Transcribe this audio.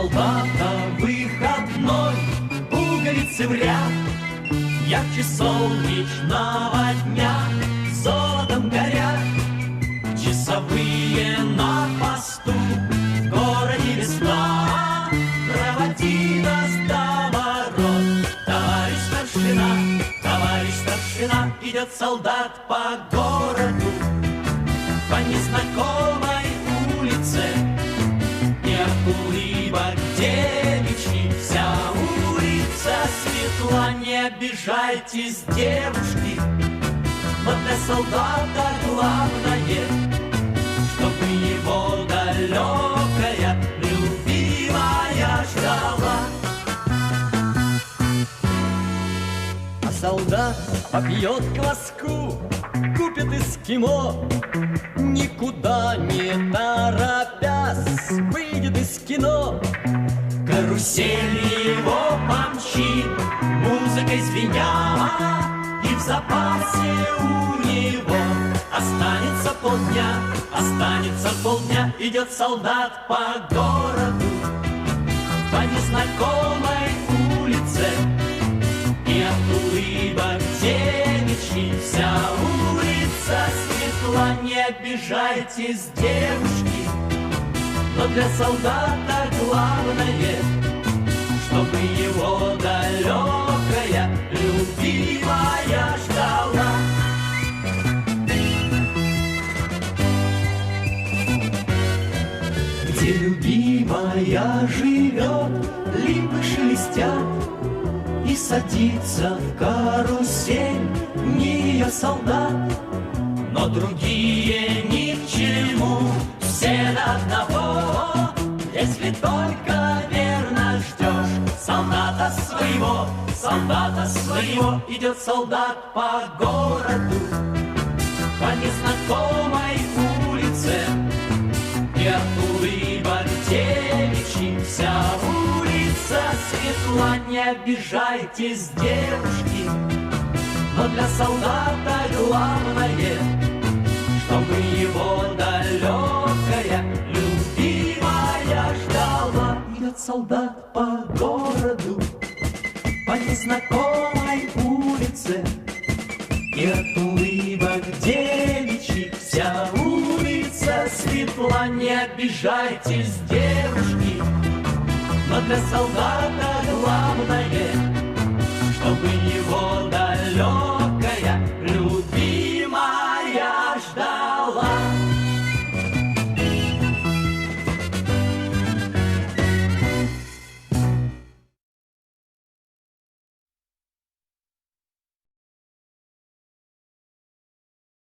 солдата выходной, пуговицы в ряд, ярче солнечного дня, золотом горят часовые на посту. В городе весна, проводи нас до ворот. Товарищ старшина, идет солдат по городу, по незнакомой улице. И от улыбок девичьих вся улица светла. Не обижайтесь, девушки, но для солдата главное, чтобы его далекая любимая ждала. А солдат попьет кваску, купит эскимо, никуда не торопясь выйдет из кино. Карусель его помчит, музыкой звеня, и в запасе у него останется полдня. Идет солдат по городу, по незнакомой улице. И от улыбок девичьих вся улица светла. Не обижайтесь, девушки, но для солдата главное, чтобы его далекая любимая ждала. Где любимая живет, липы шелестят, и садится в карусель не ее солдат. Но другие ни к чему, все до одного, если только верно ждешь солдата своего. Идет солдат по городу, по незнакомой улице. И от улыбок девичьих вся улица светла. Не обижайтесь, девушки, но для солдата главное, чтобы его далекая любимая ждала. Идет солдат по городу, по незнакомой улице. И от улыбок девичьих вся улица светла. Не обижайтесь, девушки, но для солдата главное, чтобы его далекая